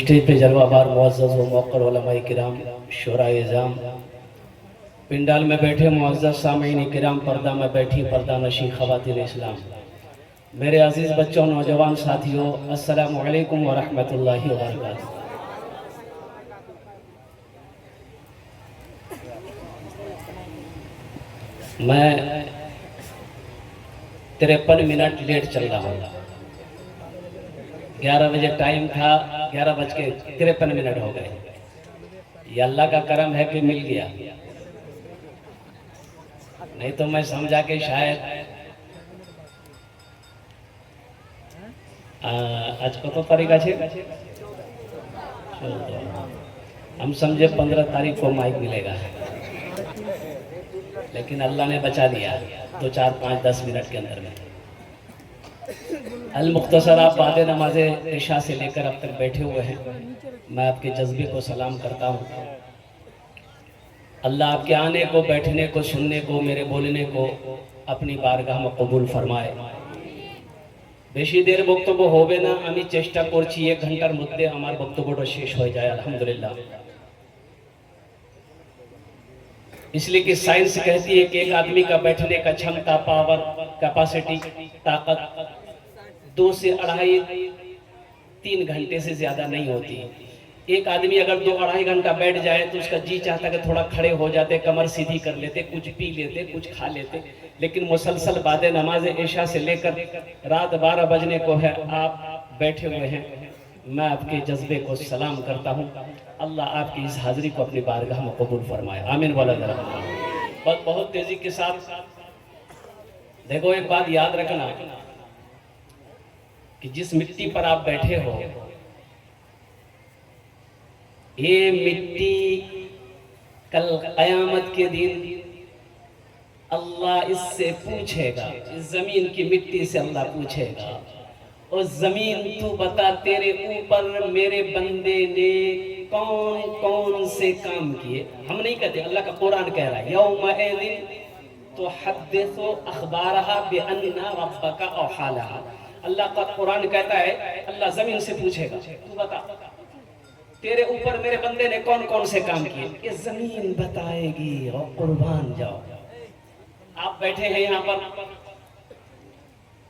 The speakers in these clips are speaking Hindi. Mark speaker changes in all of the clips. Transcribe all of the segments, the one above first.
Speaker 1: स्टेज पे जलवाबार मुअज़्ज़ज़ व मुवक्किर उलमाए किराम शुराए इज़ाम, पिंडाल में बैठे मुअज़्ज़ज़ सामीन किराम, पर्दा में बैठी पर्दा नशीं ख़वातीन इस्लाम, मेरे अजीज़ बच्चों नौजवान साथियों, अस्सलामु अलैकुम व रहमतुल्लाहि व बरकातुहू। मैं 53 मिनट लेट चल रहा हूँ। 11 बजे टाइम था, 11:53 हो गए। ये अल्लाह का करम है कि मिल गया, नहीं तो मैं समझा कि शायद आज कत तारीख है, हम समझे 15 तारीख को माइक मिलेगा, लेकिन अल्लाह ने बचा दिया 2, 4, 5, 10 मिनट के अंदर में। अल मुख्तसर आप बाद नमाज इशा से लेकर अब तक बैठे हुए हैं, मैं आपके जज्बे को सलाम करता हूँ। अल्लाह आपके आने को, बैठने को, सुनने को, मेरे बोलने को अपनी बारगाह में कबूल फरमाए। बेशी देर बक्तव्य होबे ना, आमी चेष्टा करছি 1 घंटार मध्य आमार बक्तव्यटा शेष हो जाए अल्हम्दुलिल्लाह। इसलिए कि साइंस कहती है कि एक आदमी का बैठने का क्षमता, पावर, कैपेसिटी, ताकत 2 से 2.5-3 घंटे से ज्यादा नहीं होती। एक आदमी अगर 2-2.5 घंटा बैठ जाए तो उसका जी चाहता कि थोड़ा खड़े हो जाते, कमर सीधी कर लेते, कुछ पी लेते, कुछ खा लेते, लेकिन मुसलसल बाद नमाज इशा से लेकर रात 12 बजने को है आप बैठे हुए हैं। मैं आपके जज्बे को सलाम करता हूँ। अल्लाह आपकी इस हाजिरी को अपनी बारगाह में कबूल फरमाए, आमीन वाला जरा। बहुत तेजी के साथ देखो, एक बात याद रखना कि जिस मिट्टी पर आप बैठे हो, ये मिट्टी कल क़यामत के दिन अल्लाह इससे पूछेगा, इस जमीन की मिट्टी से अल्लाह पूछेगा, और जमीन तू बता तेरे ऊपर मेरे बंदे ने कौन कौन से काम किए। हम नहीं कहते, अल्लाह का कुरान कह रहा है यौमइज़िन तुहद्दिसु अख़बारहा बिअन्ना रब्बका औहा लहा। अल्लाह का कुरान कहता है, अल्लाह जमीन से पूछेगा तू बता तेरे ऊपर मेरे बंदे ने कौन कौन से काम किए। ये जमीन बताएगी और कुर्बान जाओ। आप बैठे हैं यहाँ पर,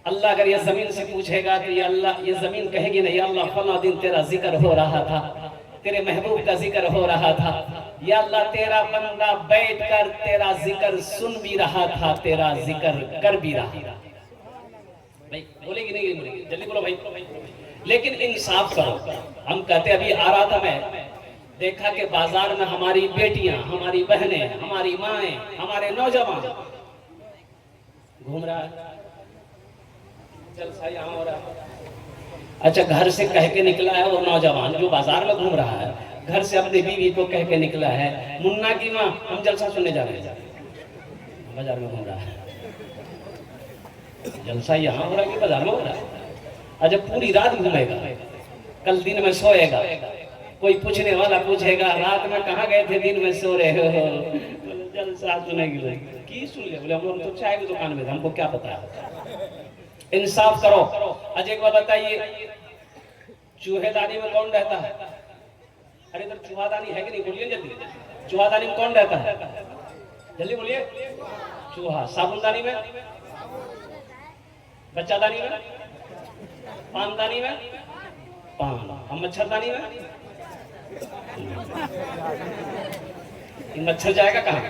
Speaker 1: अल्लाह अगर ये जमीन से पूछेगा तो ये अल्लाह, ये जमीन कहेगी नहीं, अल्लाह फला दिन तेरा जिक्र हो रहा था, तेरे महबूब का जिक्र हो रहा था, या अल्लाह तेरा बंदा बैठकर तेरा जिक्र सुन भी रहा था, तेरा जिक्र कर भी रहा था। भाई बोलेगी नहीं बोलेगी, जल्दी बोलो भाई। लेकिन इंसाफ करो। हम कहते अभी आ रहा था मैं, देखा कि बाजार में हमारी बेटियां, हमारी बहनें, हमारी माएं, हमारे नौजवान घूम रहा है, जलसा यहाँ हो रहा है। अच्छा, घर से कह के निकला है वो नौजवान जो बाजार में घूम रहा है, घर से अपनी बीवी को कह के निकला है, मुन्ना की माँ हम जलसा सुनने जा रहे हैं, बाजार में घूम रहा है। जलसा यहाँ हो रहा है कि बाजार में हो रहा है? अच्छा, पूरी रात घूमेगा, कल दिन में सोएगा, कोई पूछने वाला पूछेगा रात में कहाँ गए थे, दिन में सो रहे हो, जलसा सुनेगी। की सुन ले? बोले हम लोग तो चाय की दुकान में थे, हमको क्या पता है। इंसाफ करो। अच्छा एक बात बताइए, चूहेदानी में कौन रहता है? अरे इधर चूहादानी है कि नहीं? बोलिए जल्दी, चूहादानी में कौन रहता है? जल्दी बोलिए। चूहा। साबुनदानी में, बच्चादानी में, पानदानी में पान, हम मच्छरदानी में मच्छर जाएगा कहाँ?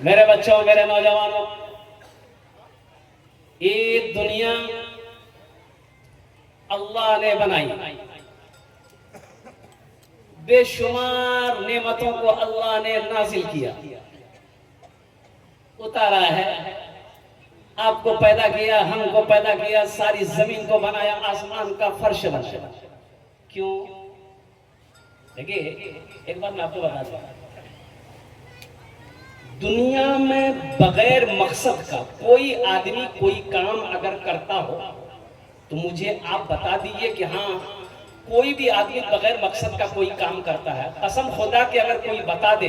Speaker 1: मेरे बच्चों, मेरे नौजवानों, ये दुनिया अल्लाह ने बनाई, बेशुमार नेमतों को अल्लाह ने नाजिल किया, उतारा है। आपको पैदा किया, हमको पैदा किया, सारी जमीन को बनाया, आसमान का फर्श बनाया। क्यों? देखिए, एक बात मैं आपको बता दूं, दुनिया में बगैर मकसद का कोई आदमी कोई काम अगर करता हो तो मुझे आप बता दीजिए कि हाँ, कोई भी आदमी बगैर मकसद का कोई काम करता है, कसम खुदा के अगर कोई बता दे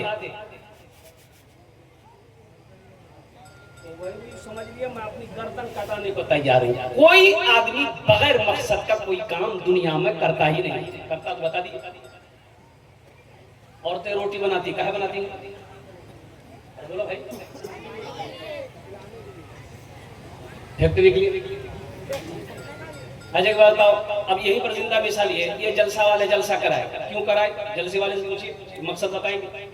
Speaker 1: समझ लिया मैं अपनी गर्दन कटाने को तैयार हूं। कोई आदमी बगैर मकसद का कोई काम दुनिया में करता ही नहीं। करता तो बता दी। औरतें रोटी बनाती, काहे बनाती? बोलो भाई, फैक्ट्री के लिए। अच्छा एक बात बताओ, अब यही पर जिंदा मिसाल ये जलसा वाले जलसा कराए, क्यों कराए? जलसे वाले से पूछिए, मकसद बताएंगे।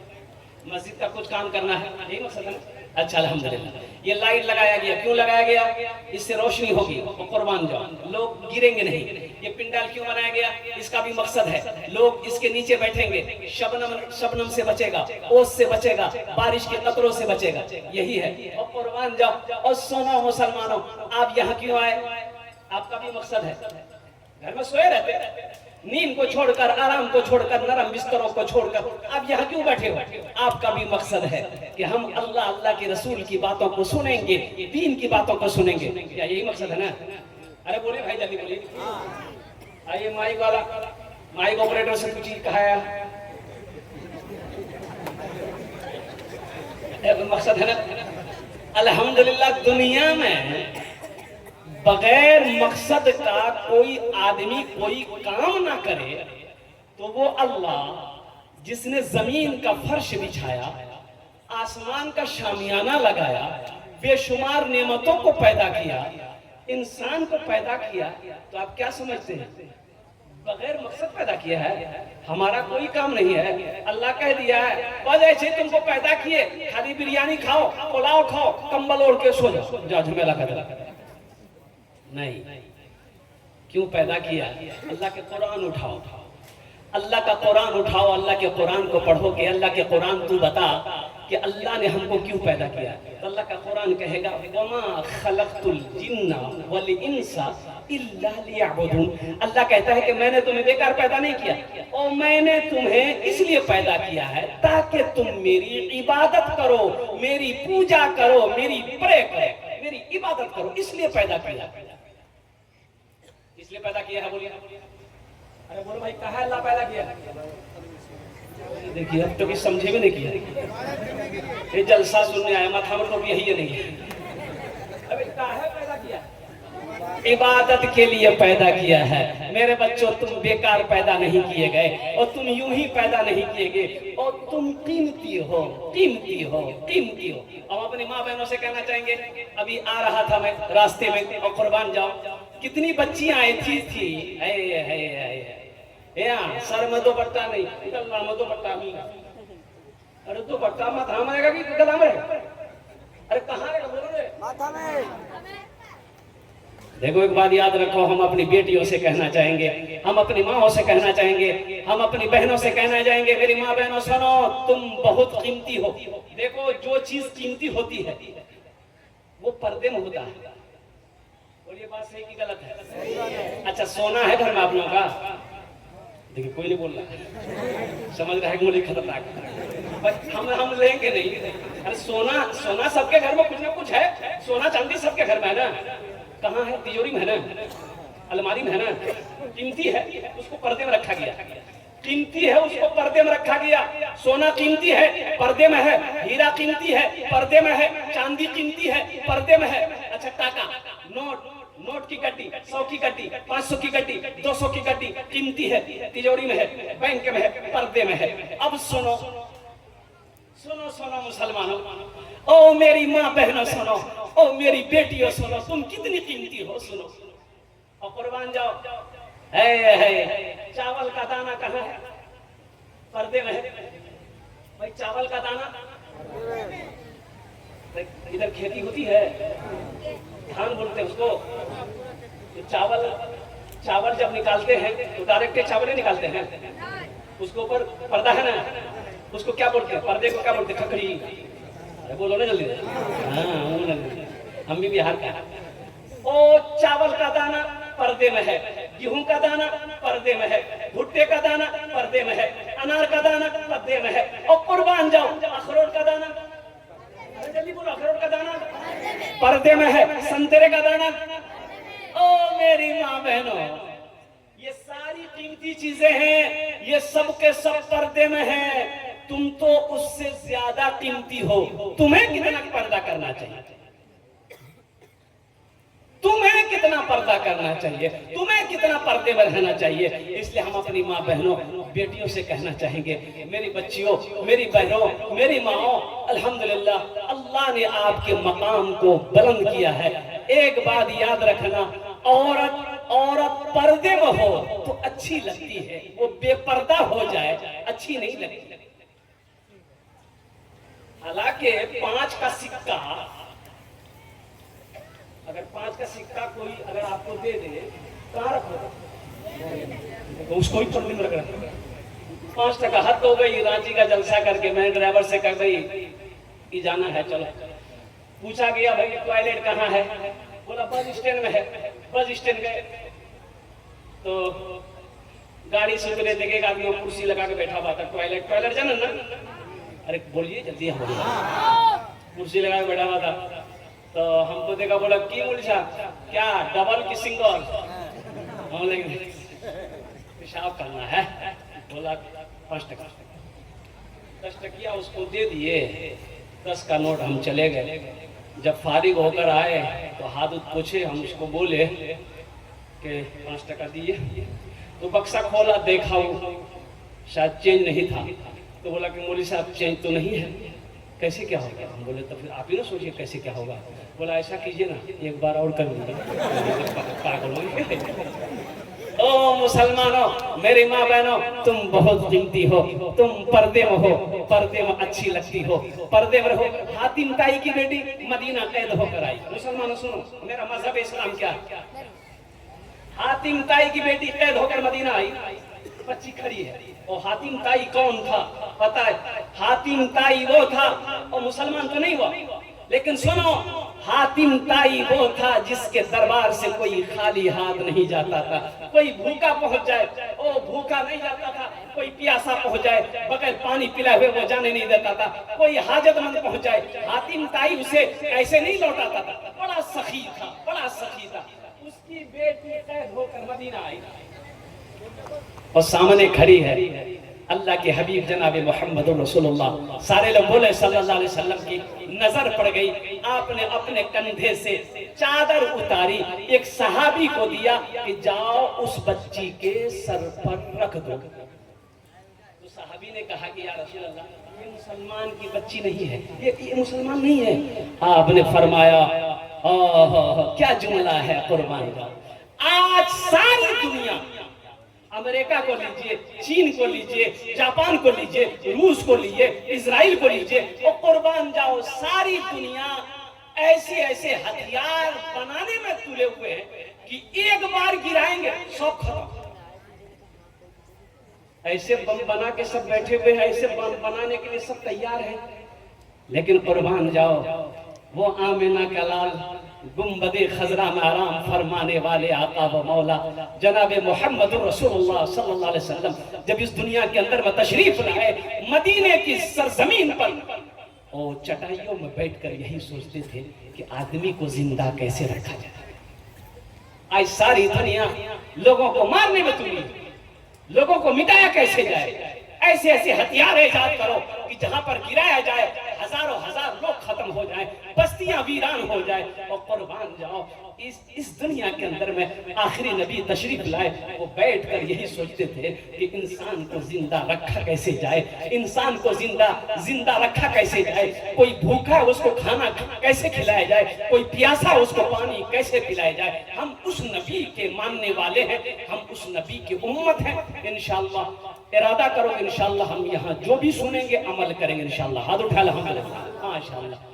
Speaker 1: मस्जिद का कुछ काम करना है, यही मकसद है। अच्छा अल्हम्दुलिल्लाह, ये लाइट लगाया गया, क्यों लगाया गया? इससे रोशनी होगी, तो कुर्बान जाओ, लोग गिरेंगे नहीं। ये पिंडाल क्यों बनाया गया? इसका भी मकसद है, लोग इसके नीचे बैठेंगे, शबनम से बचेगा, ओस से बचेगा, बारिश के कतरों से बचेगा, यही है। और कुर्बान जाओ। और सुनो मुसलमानों, आप यहाँ क्यों आए? आपका भी मकसद है। घर में सोए रहते, नींद को छोड़कर, आराम को छोड़कर, नरम बिस्तरों को छोड़कर आप यहाँ क्यों बैठे हो? आपका भी मकसद है कि हम अल्लाह के रसूल की बातों को सुनेंगे, दीन की बातों को सुनेंगे। क्या यही मकसद है ना? अरे बोलिए भाई, जल्दी बोलिए। आइए माइक वाला, माइक ऑपरेटर से पूछिए कहा है मकसद है ना? अल्हम्दुलिल्लाह, दुनिया में बगैर मकसद का कोई आदमी कोई काम ना करे तो वो अल्लाह जिसने जमीन का फर्श बिछाया, आसमान का शामियाना लगाया, बेशुमार नेमतों को पैदा किया, इंसान को पैदा किया, तो आप क्या समझते हैं? बगैर मकसद पैदा किया है। हमारा कोई काम नहीं है। अल्लाह कह दिया है, बस ऐसे तुमको पैदा किए, खाली बिरयानी खाओ, पुलाव खाओ, कंबल ओढ़ के सो जाओ, झमेला कर नहीं। क्यों पैदा किया? अल्लाह के कुरान उठाओ, अल्लाह का कुरान उठाओ, अल्लाह के कुरान को पढ़ोगे, अल्लाह के कुरान तू बता कि अल्लाह ने हमको क्यों पैदा किया। तो अल्लाह का कुरान कहेगा, वमा खलक़तुल जिन्ना वल इंसा इल्ला लियअबुदून। अल्लाह कहता है कि मैंने तुम्हें बेकार पैदा नहीं किया, और मैंने तुम्हें इसलिए पैदा किया है ताकि तुम मेरी इबादत करो, मेरी पूजा करो, मेरी प्रे करो, मेरी इबादत करो, इसलिए पैदा किया। इसलिए पैदा किया है। बोलिए, अरे बोलो भाई, कहा अल्लाह पैदा किया? देखिए, अब तो भी समझे भी नहीं किया। ये जलसा सुनने आया, माथा में तो यही है नहीं है। अबे कहा पैदा किया? इबादत के लिए पैदा किया है। मेरे बच्चों, तुम बेकार पैदा नहीं किए गए, और तुम यूं ही पैदा नहीं किए गए, और तुम कीमती हो, कीमती हो, कीमती हो। हम अपनी माँ बहनों से कहना चाहेंगे, अभी आ रहा था मैं रास्ते में, और कुर्बान जाओ, कितनी बच्चियां आई थी। सर में दुपट्टा नहीं, गला में दुपट्टा नहीं। अरे दुपट्टा माथा में रहेगा कि गला में? अरे कहाँ रहेगा? बोलो रे, माथा में। देखो, एक बात याद रखो, हम अपनी बेटियों से कहना चाहेंगे, हम अपनी माओं से कहना चाहेंगे, हम अपनी बहनों से कहना चाहेंगे, मेरी माँ बहनों सुनो, तुम बहुत कीमती हो। देखो, जो चीज कीमती होती है वो पर्दे में होता है। बोलिए, बात सही की गलत है? अच्छा, सोना है घर में आप लोगों का? देखिए, कोई नहीं बोल रहा, समझ रहा है मुझे खतरनाक। हम लेंगे नहीं। अरे सोना सबके घर में कुछ ना कुछ है। सोना चांदी सबके घर में है ना? कहाँ है? तिजोरी में है ना? अलमारी में है ना? कीमती है, उसको पर्दे में रखा गया। कीमती है, उसको पर्दे में रखा गया। सोना कीमती है, पर्दे में है। हीरा कीमती है, पर्दे में है। चांदी कीमती है, पर्दे में है। अच्छा, टाका, नोट की गड्डी, 100 की गड्डी, 500 की गड्डी, 200 की गड्डी कीमती है, तिजोरी में है, बैंक में है, पर्दे में है। अब सुनो सुनो सुनो मुसलमानों, ओ मेरी माँ बहनों सुनो, ओ मेरी बेटियों सुनो, तुम कितनी कीमती हो, सुनो और कुर्बान जाओ। है चावल का दाना कहाँ है? पर्दे में है भाई। चावल का दाना इधर खेती होती है, धान बोलते हैं उसको। चावल जब निकालते हैं तो डायरेक्ट चावल ही निकालते हैं, उसके ऊपर पर्दा है ना, उसको क्या बोलते हैं? पर्दे को क्या बोलते हैं? खकड़ी। अरे बोलो ना जल्दी। हाँ हम भी बिहार का। ओ चावल का दाना पर्दे में है, गेहूं का दाना पर्दे में है, भुट्टे का दाना पर्दे में है, अनार का दाना पर्दे में है, और कुर्बान जाओ अखरोट का दाना, जल्दी बोलो, अखरोट का दाना पर्दे में है, संतरे का दाना। ओ मेरी माँ बहनों, ये सारी कीमती चीजें हैं, ये सब के सब पर्दे में है। तुम तो उससे ज्यादा कीमती हो। तुम्हें कितना पर्दा करना चाहिए? तुम्हें कितना पर्दा करना चाहिए? तुम्हें कितना पर्दे में रहना चाहिए? इसलिए हम अपनी माँ बहनों बेटियों से कहना चाहेंगे, मेरी बच्चियों, मेरी बहनों, मेरी माओ, अल्हम्दुलिल्लाह अल्लाह ने आपके मकाम को बुलंद किया है। एक बात याद रखना, औरत पर्दे में हो तो अच्छी लगती है, वो बेपर्दा हो जाए अच्छी नहीं लगती। हालांकि 5 का सिक्का, अगर 5 का सिक्का कोई अगर आपको दे दे, कहाँ रखो तो उसको ही पर्दे में रख रहा। 5 टका हद हो गई। रांची का जलसा करके मैं ड्राइवर से कह गई कि जाना है, चलो। पूछा गया भाई टॉयलेट कहाँ है? बोला बस स्टैंड में है। बस स्टैंड गए तो गाड़ी से उतरे, देखे एक आदमी कुर्सी लगा के बैठा हुआ था। टॉयलेट जाना ना? अरे बोलिए जल्दी, हम कुर्सी लगा के बैठा हुआ था। तो हमको देखा, बोला की मुलझा क्या, डबल की सिंगल? हम लगे पेशाब करना है। बोला 5 टका। 10 टकिया उसको दे दिए, 10 का नोट। हम चले गए। जब फारिग होकर आए तो हाथ पूछे, हम उसको बोले कि 5 टका दिए। तो बक्सा खोला, देखा वो शायद चेंज नहीं था। तो बोला कि मौलवी साहब चेंज तो नहीं है, कैसे क्या होगा? हम बोले तो फिर आप ही ना सोचिए कैसे क्या होगा। बोला ऐसा कीजिए ना, एक बार और कर ओ मुसलमानों, मेरी माँ बहनों, तुम बहुत कीमती हो। तुम पर्दे में हो, पर्दे में अच्छी लगती हो, पर्दे में रहो। हातिम ताई की बेटी मदीना कैद होकर आई। मुसलमानों सुनो, मेरा मजहब इस्लाम क्या है। हातिम ताई की बेटी कैद होकर मदीना आई, बच्ची खड़ी है। और हातिम ताई कौन था पता है? हातिम ताई वो था, और मुसलमान तो नहीं हुआ, लेकिन सुनो, हातिम ताई वो था जिसके दरबार से कोई खाली हाथ नहीं जाता था। कोई भूखा पहुंच जाए, ओ भूखा नहीं जाता था। कोई प्यासा पहुंच जाए, बगैर पानी पिलाए हुए वो जाने नहीं देता था। कोई हाजतमंद पहुंच जाए, हातिम ताई उसे ऐसे नहीं लौटाता था। बड़ा सखी था, बड़ा सखी था। उसकी बेटी कैद होकर मदीना आई और सामने खड़ी है अल्लाह के हबीब जनाब मोहम्मद रसूलुल्लाह। सारे लोग बोले सल्लल्लाहु अलैहि वसल्लम की नजर पड़ गई। आपने अपने कंधे से चादर उतारी, एक सहाबी को दिया कि जाओ उस बच्ची के सर पर रख दो। तो सहाबी ने कहा कि या रसूल अल्लाह, ये मुसलमान की बच्ची नहीं है, ये मुसलमान नहीं है। आपने फरमाया क्या जुमला है कुर्बान का। आज सारी दुनिया, अमेरिका को लीजिए, चीन को लीजिए, जापान को लीजिए, रूस को लीजिए, इजराइल को लीजिए, और कुर्बान जाओ सारी दुनिया ऐसे ऐसे हथियार बनाने में तुले हुए हैं कि एक बार गिराएंगे सब खत्म। ऐसे बम बना के सब बैठे हुए हैं, ऐसे बम बनाने के लिए सब तैयार हैं। लेकिन कुर्बान जाओ, वो आमिना का लाल गुंबदे खजरा में आराम फरमाने वाले आका व मौला जनाब मोहम्मद रसूलुल्लाह सल्लल्लाहु अलैहि वसल्लम जब इस दुनिया के अंदर में तशरीफ लाए, मदीने की सरजमीन पर, और चटाइयों में बैठकर यही सोचते थे कि आदमी को जिंदा कैसे रखा जाए। आज सारी दुनिया लोगों को मारने में तुली, लोगों को मिटाया कैसे जाए। ऐसे ऐसे हथियार ईजाद करो कि जहां पर गिराया जाए हजारों हजार लोग खत्म हो जाएं। बस्तियां वीरान हो जाए और कुर्बान जाओ। इस दुनिया के अंदर में आखिरी नबी तशरीफ लाए, वो बैठकर यही सोचते थे कि इंसान को जिंदा रखा कैसे जाए, इंसान को जिंदा रखा कैसे जाए, कोई भूखा है उसको खाना कैसे खिलाया जाए, कोई प्यासा है उसको पानी कैसे पिलाया जाए। हम उस नबी के मानने वाले हैं, हम उस नबी की उम्मत हैं। इंशाअल्लाह इरादा करो, इंशाअल्लाह हम यहाँ जो भी सुनेंगे अमल करेंगे इंशाअल्लाह। हाथ उठा अल्हम्दुलिल्लाह माशाअल्लाह।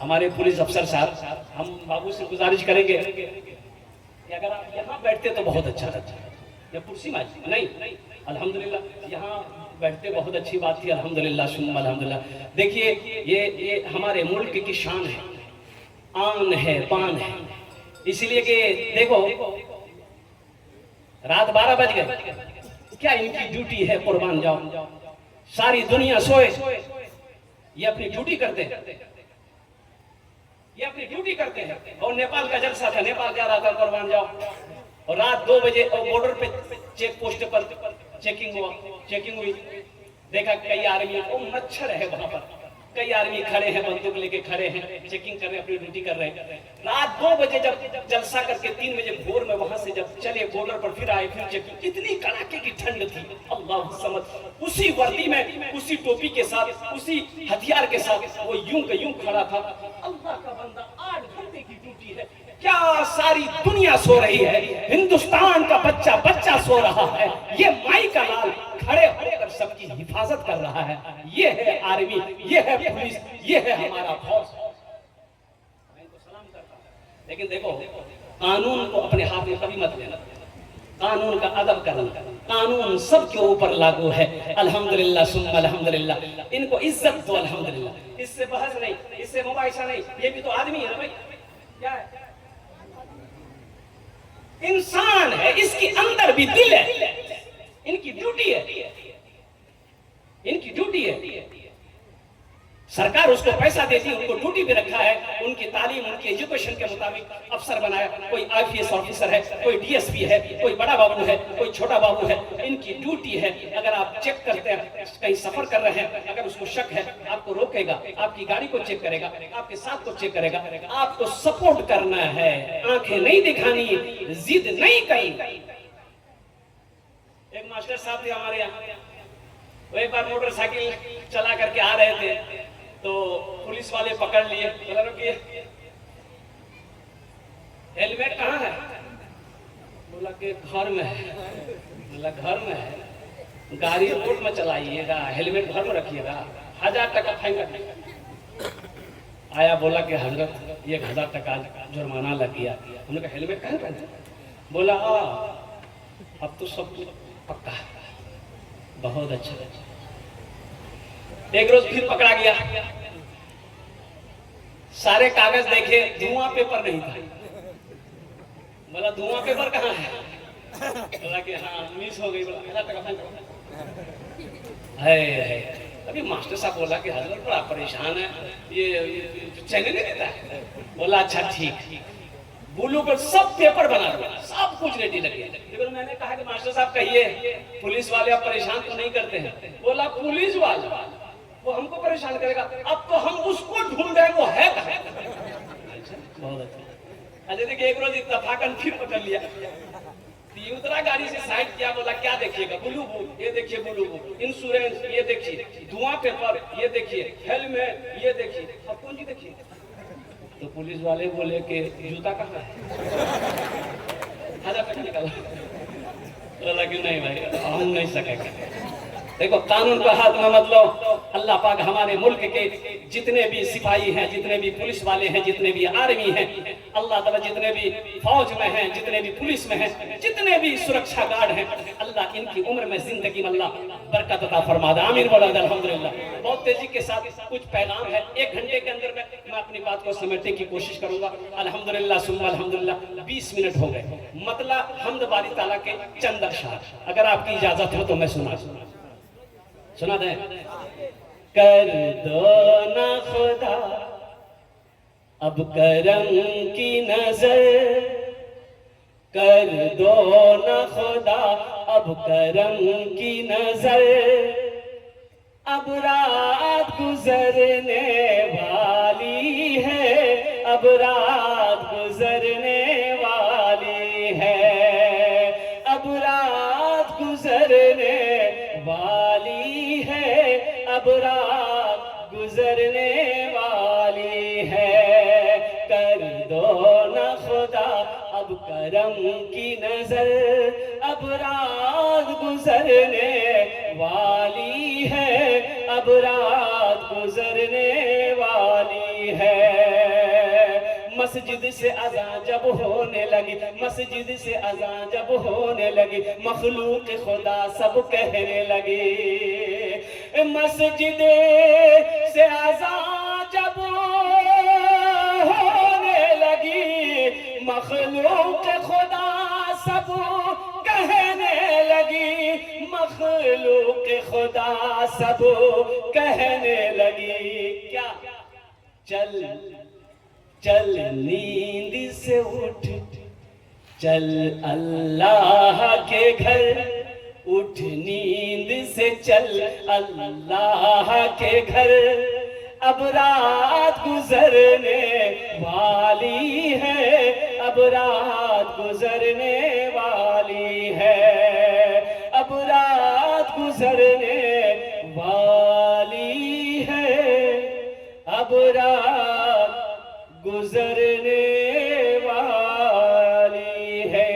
Speaker 1: हमारे पुलिस अफसर साहब, हम बाबू से गुजारिश करेंगे कि अगर आप यहाँ बैठते तो बहुत अच्छा रहता है। या कुर्सी में नहीं, अल्हम्दुलिल्लाह यहाँ बैठते बहुत अच्छी बात थी। अल्हम्दुलिल्लाह सुम्मा अल्हम्दुलिल्लाह। देखिए ये हमारे मुल्क की शान है, आन है, पान है। इसलिए कि देखो रात 12 बज गए, क्या इनकी ड्यूटी है कुर्बान जाओ। सारी दुनिया सोए, ये अपनी ड्यूटी करते हैं, ये अपनी ड्यूटी करते हैं। और नेपाल का जलसा था, नेपाल जा रहा था कुर्बान जाओ, और रात 2 बजे और बॉर्डर पे चेक पोस्ट पर चेकिंग हुई। देखा कई आर्मी, वो मच्छर है वहां पर, कई आर्मी खड़े हैं, बंदूक लेके खड़े हैं, चेकिंग कर रहे हैं, अपनी ड्यूटी कर रहे हैं। रात 2 बजे जब जलसा करके 3 बजे भोर में वहां से जब चले बॉर्डर पर, फिर आए, फिर चेकिंग। इतनी कड़ाके की ठंड थी, अल्लाह समझ। उसी वर्दी में, उसी टोपी के साथ, उसी हथियार के साथ वो यूं का यूं खड़ा था। अल्लाह का बंदा, 8 घंटे की ड्यूटी है, क्या सारी दुनिया सो रही है, हिंदुस्तान का बच्चा सो रहा है, ये माई का लाल खड़े होकर सबकी हिफाजत कर रहा है। ये है आर्मी, ये है पुलिस, ये है हमारा फौज। मैं इनको सलाम करता हूं। लेकिन देखो, कानून को अपने हाथ में कभी मत लेना, कानून का अदब करना। कानून सबके ऊपर लागू है। अल्हम्दुलिल्लाह सुम्मा अल्हम्दुलिल्लाह। इनको इज्जत दो अल्हम्दुलिल्लाह। इससे बहस नहीं, इससे मुबाहिसा नहीं, ये भी तो आदमी है ना भाई, क्या है, इंसान है, इसके अंदर भी दिल है। इनकी ड्यूटी है, इनकी ड्यूटी है। सरकार उसको पैसा देती है, उनको ड्यूटी पे रखा है, उनकी तालीम, उनकी एजुकेशन के मुताबिक अफसर बनाया। कोई आईपीएस ऑफिसर है, कोई डीएसपी है, कोई बड़ा बाबू है, कोई छोटा बाबू है। इनकी ड्यूटी है। अगर आप चेक करते हैं, कहीं सफर कर रहे हैं, अगर उसको शक है, आपको रोकेगा, आपकी गाड़ी को चेक करेगा, आपके साथ को चेक करेगा। आपको सपोर्ट करना है, आंखें नहीं दिखानी, जिद नहीं करनी। एक मास्टर साहब थे हमारे यहाँ, वो एक बार मोटरसाइकिल चला करके आ रहे थे, तो पुलिस वाले पकड़ लिए। बोला रुकिए, हेलमेट कहाँ है? बोला कि घर में है। बोला घर में है, गाड़ी रोड में चलाइएगा, हेलमेट घर में रखिएगा, 1000 टका फाइन कटिएगा। आया, बोला कि हजरत 1000 टका जुर्माना लग गया। हमने कहा हेलमेट कहाँ पहना? बोला अब तो सब कुछ पक्का है। बहुत अच्छा। एक रोज फिर पकड़ा गया, सारे कागज देखे, धुआं पेपर नहीं था। बोला धुआं पेपर कहाँ है? बोला कि हाँ मिस हो गई। बोला 1000 टका फाइन है। अभी मास्टर साहब बोला कि हजरत बड़ा परेशान है, ये चैन नहीं देता है। बोला अच्छा ठीक, ब्लू पर सब पेपर बना दो, सब कुछ रेडी लगे। लेकिन मैंने कहा कि मास्टर साहब कहिए, पुलिस वाले आप परेशान तो नहीं करते हैं? बोला पुलिस वाला वो हमको परेशान करेगा, अब तो हम उसको ढूंढ रहे हैं, वो है कहाँ? बहुत अच्छा। अच्छा देखिए, एक रोज इत्तफाकन फिर पकड़ लिया, उतरा गाड़ी से साइड किया। बोला क्या देखिएगा? ब्लू बुक, ये देखिए ब्लू बुक, इंश्योरेंस ये देखिए, धुआं पेपर ये देखिए, हेलमेट ये देखिए, अब कौन सी देखिए? तो पुलिस वाले बोले कि जूता कहाँ है? 1000 टका निकाला। बोला कि नहीं भाई, हम नहीं सकेंगे। देखो, कानून को हाथ में मत लो। अल्लाह पाक हमारे मुल्क के जितने भी सिपाही हैं, जितने भी पुलिस वाले हैं, जितने भी आर्मी हैं, अल्लाह ताला जितने भी फौज में हैं, जितने भी पुलिस में हैं, जितने भी सुरक्षा गार्ड हैं, अल्लाह इनकी उम्र में, जिंदगी में अल्लाह बरकत अता फरमा दे। आमीन बोला अल्हम्दुलिल्लाह। बहुत तेजी के साथ कुछ पैगाम है, 1 घंटे के अंदर में मैं अपनी बात को समेटने की कोशिश करूंगा। अल्हम्दुलिल्लाह सुम्मा अल्हम्दुलिल्लाह। 20 मिनट हो गए। मतलब हम्द बारी ताला के चंद अशआर, अगर आपकी इजाजत हो तो मैं सुना दें। कर दो ना खुदा अब करम की नजर, कर दो ना खुदा अब करम की नजर, अब रात गुजरने वाली है, अब रात गुजरने वाली है, अब रात गुजरने वाली है, अब रात गुजरने वाली है। कर दो न खुदा अब करम की नजर, अब रात गुजरने वाली है, अब रात गुजरने वाली है। मस्जिद से अज़ान जब होने लगी, मस्जिद से अज़ान जब होने लगी, मखलूक खुदा सब कहने लगी। मस्जिद से अज़ान जब होने लगी, मखलूक खुदा सब कहने लगी, मखलूक खुदा सब कहने लगी। क्या? चल चल नींद से उठ, चल अल्लाह के घर, उठ नींद से चल अल्लाह के घर, अब रात गुजरने वाली है, अब रात गुजरने वाली है, अब रात गुजरने वाली है, अब रात गुजरने वाली है।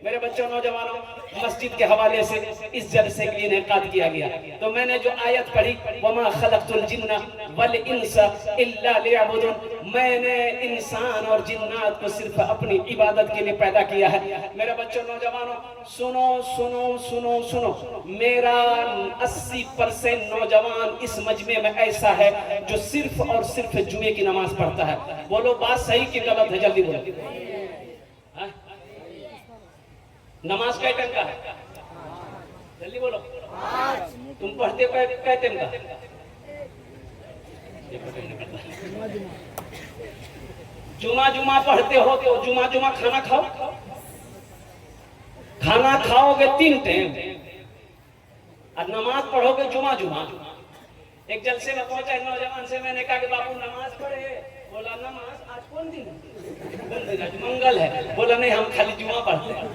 Speaker 1: मेरे बच्चों, नौजवानों, मस्जिद के हवाले से इस जलसे के लिए इनेकाद किया गया। तो मैंने जो आयत पढ़ी, वमा खलक़तुल जिन्ना वल इंसा इल्ला लियअबुदून, मैंने इंसान और जिन्नात को सिर्फ अपनी इबादत के लिए पैदा किया है। मेरे बच्चों, नौजवानों, सुनो सुनो सुनो सुनो, मेरा 80% नौजवान इस मजमे में ऐसा है जो सिर्फ और सिर्फ जुमे की नमाज पढ़ता है। बोलो बात सही कि गलत है? जल्दी बोलो। नमाज कै टाइम का है? जल्दी बोलो। तुम पढ़ते हो कै टाइम का? जुमा जुमा पढ़ते हो तो जुमा जुमा खाना खाओ, खाना खाओगे 3 टाइम और नमाज पढ़ोगे जुमा जुमा। एक जलसे में पहुंचा नौजवान से मैंने कहा कि बाबू नमाज पढ़े? बोला नमाज आज कौन दिन है? आज मंगल है। बोला नहीं, हम खाली जुमा पढ़ते हैं।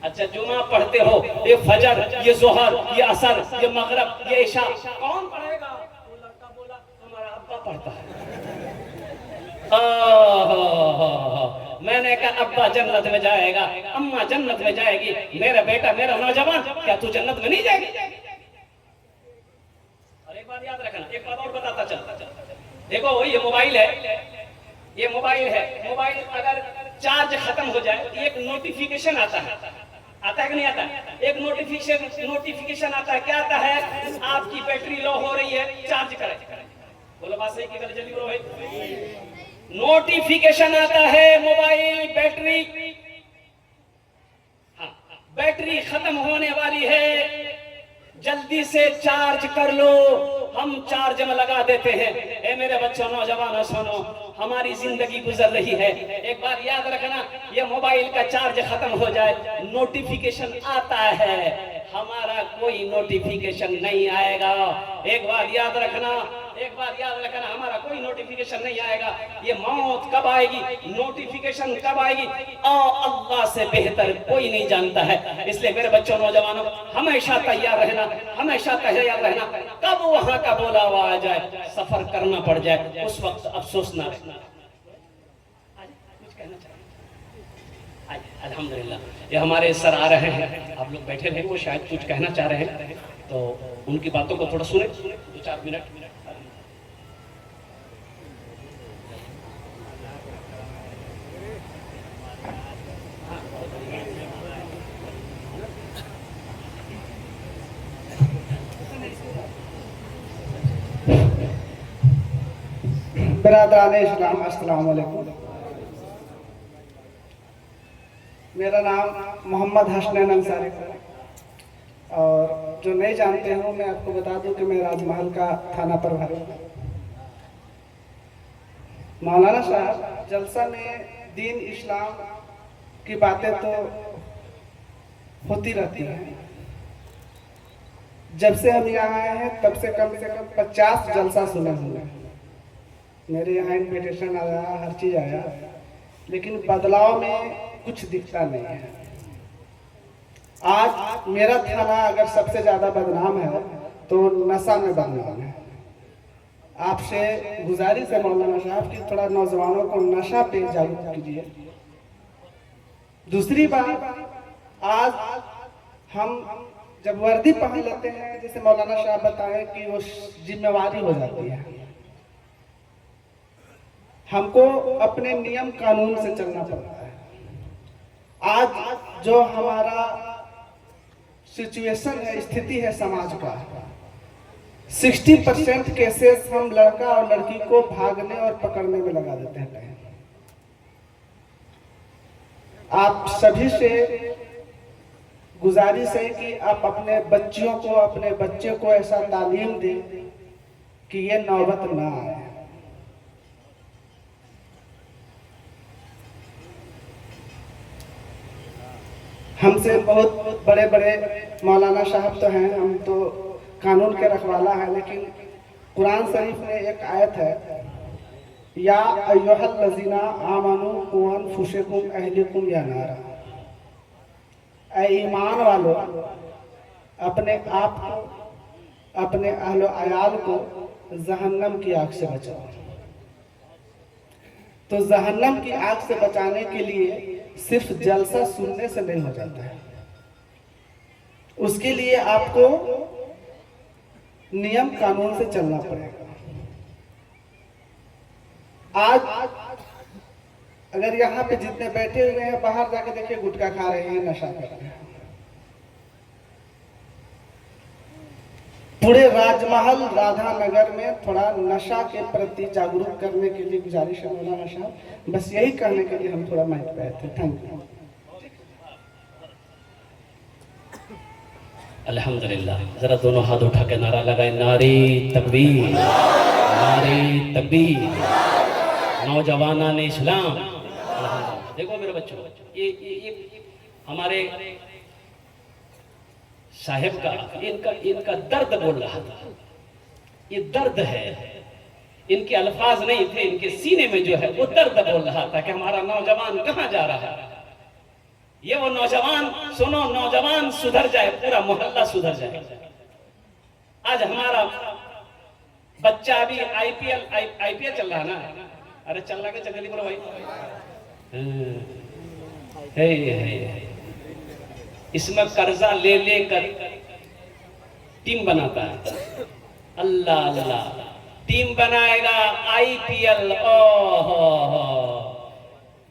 Speaker 1: अच्छा, जुमा पढ़ते हो, ये फजर, ये जोहर, ये असर, ये मगरब, ये इशा कौन पढ़ेगा? वो लड़का बोला हमारा अब्बा पढ़ता है। मैंने कहा अब्बा जन्नत में जाएगा, अम्मा जन्नत में जाएगी, मेरा बेटा, मेरा नौजवान, क्या तू जन्नत में नहीं जाएगी? और एक बात याद रखना, एक बात और बताता चल। देखो ये मोबाइल है, ये मोबाइल है, मोबाइल अगर चार्ज खत्म हो जाए तो एक नोटिफिकेशन आता है कि नहीं आता? एक नोटिफिकेशन आता है। क्या आता है? आपकी बैटरी लो हो रही है, चार्ज करें। बोलो बात सही कि गलत? जल्दी बोलो भाई। नोटिफिकेशन आता है मोबाइल बैटरी, हाँ, बैटरी खत्म होने वाली है, जल्दी से चार्ज कर लो। हम चार्ज में लगा देते हैं। ए मेरे बच्चों, नौजवानों, सुनो, हमारी जिंदगी गुजर रही है। एक बार याद रखना, ये मोबाइल का चार्ज खत्म हो जाए, नोटिफिकेशन आता है, हमारा कोई नोटिफिकेशन नहीं आएगा। एक बार याद रखना, एक बार याद रखना, हमारा कोई नोटिफिकेशन नहीं आएगा। ये मौत कब आएगी, नोटिफिकेशन कब आएगी, अल्लाह से बेहतर कोई नहीं जानता है। इसलिए मेरे बच्चों, नौजवानों, हमेशा तैयार रहना, हमेशा तैयार रहना। कब वहां का बुलावा आ जाए, सफर करना पड़ जाए, उस वक्त अफसोस ना रहना। कुछ कहना चाहिए? अल्हम्दुलिल्लाह, ये हमारे सर आ रहे हैं, आप लोग बैठे रहे, वो शायद कुछ कहना चाह रहे हैं, तो उनकी बातों को थोड़ा सुने 2-4 मिनट।
Speaker 2: बिरादरान इस्लाम, अस्सलाम वालेकुम। मेरा नाम मोहम्मद हसनैन अंसारी है, और जो नहीं जानते हो मैं आपको बता दूं कि मैं राजमहल का थाना प्रभारी हूँ। मौलाना साहब जलसा में दीन इस्लाम की बातें तो होती रहती हैं, जब से हम यहाँ आए हैं तब से कम 50 जलसा सुने हुए हैं। मेरे यहाँ इन्विटेशन आया, हर चीज़ आया, लेकिन बदलाव में कुछ दिखता नहीं है। आज मेरा थाना अगर सबसे ज़्यादा बदनाम है तो नशा में बदनाम है। आपसे गुजारिश है मौलाना साहब कि थोड़ा नौजवानों को नशा पे जागरूक कीजिए। दूसरी बात, आज हम जब वर्दी पहन लेते हैं, जैसे मौलाना साहब बताएं कि वो जिम्मेवारी हो जाती है। हमको अपने नियम कानून से चलना पड़ता है। आज जो हमारा सिचुएशन है, स्थिति है समाज का, 60% केसेस हम लड़का और लड़की को भागने और पकड़ने में लगा देते हैं टाइम। आप सभी से गुजारिश है कि आप अपने बच्चियों को, अपने बच्चे को ऐसा तालीम दें कि ये नौबत ना आए। हमसे बहुत बड़े बड़े मौलाना साहब तो हैं, हम तो कानून के रखवाला है, लेकिन कुरान शरीफ में एक आयत है, या अय्युहल लज़ीना आमनू कू अनफुसकुम अहलिकुम या नारा, ऐ ईमान वालों, अपने आप को, अपने अहलो अयाल को जहन्नम की आग से बचाओ। तो जहन्नम की आग से बचाने के लिए सिर्फ जलसा सुनने से नहीं हो जाता है, उसके लिए आपको नियम कानून से चलना पड़ेगा। आज अगर यहाँ पे जितने बैठे हुए हैं, बाहर जाके देखिए, गुटखा खा रहे हैं, नशा कर रहे हैं। पूरे राजमहल राधानगर में थोड़ा नशा के प्रति जागरूक करने के लिए गुजारिश है मौलाना साहब, बस यही कहने के लिए हम थोड़ा माइक पे आए थे। Thank you.
Speaker 1: अल्हम्दुलिल्लाह, जरा दोनों हाथ उठा के नारा लगाए, नारे तकबीर, नारे तकबीर, नौजवाना ने इस्लाम। देखो मेरे बच्चों, ये हमारे साहेब का इनका दर्द बोल रहा था। ये दर्द है, इनके अल्फाज नहीं थे, इनके सीने में जो है वो दर्द बोल रहा था कि हमारा नौजवान कहाँ जा रहा है। ये वो नौजवान, सुनो, नौजवान सुधर जाए, पूरा मोहल्ला सुधर जाए। आज हमारा बच्चा अभी आईपीएल चल रहा है ना, अरे चल रहा है, जल्दी बोलो भाई। है इसमें कर्जा ले लेकर टीम बनाता है। अल्लाह अल्लाह, टीम बनाएगा आईपीएल।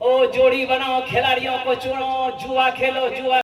Speaker 1: ओ जोड़ी बनाओ, खिलाड़ियों को चुनो, जुआ खेलो, जुआ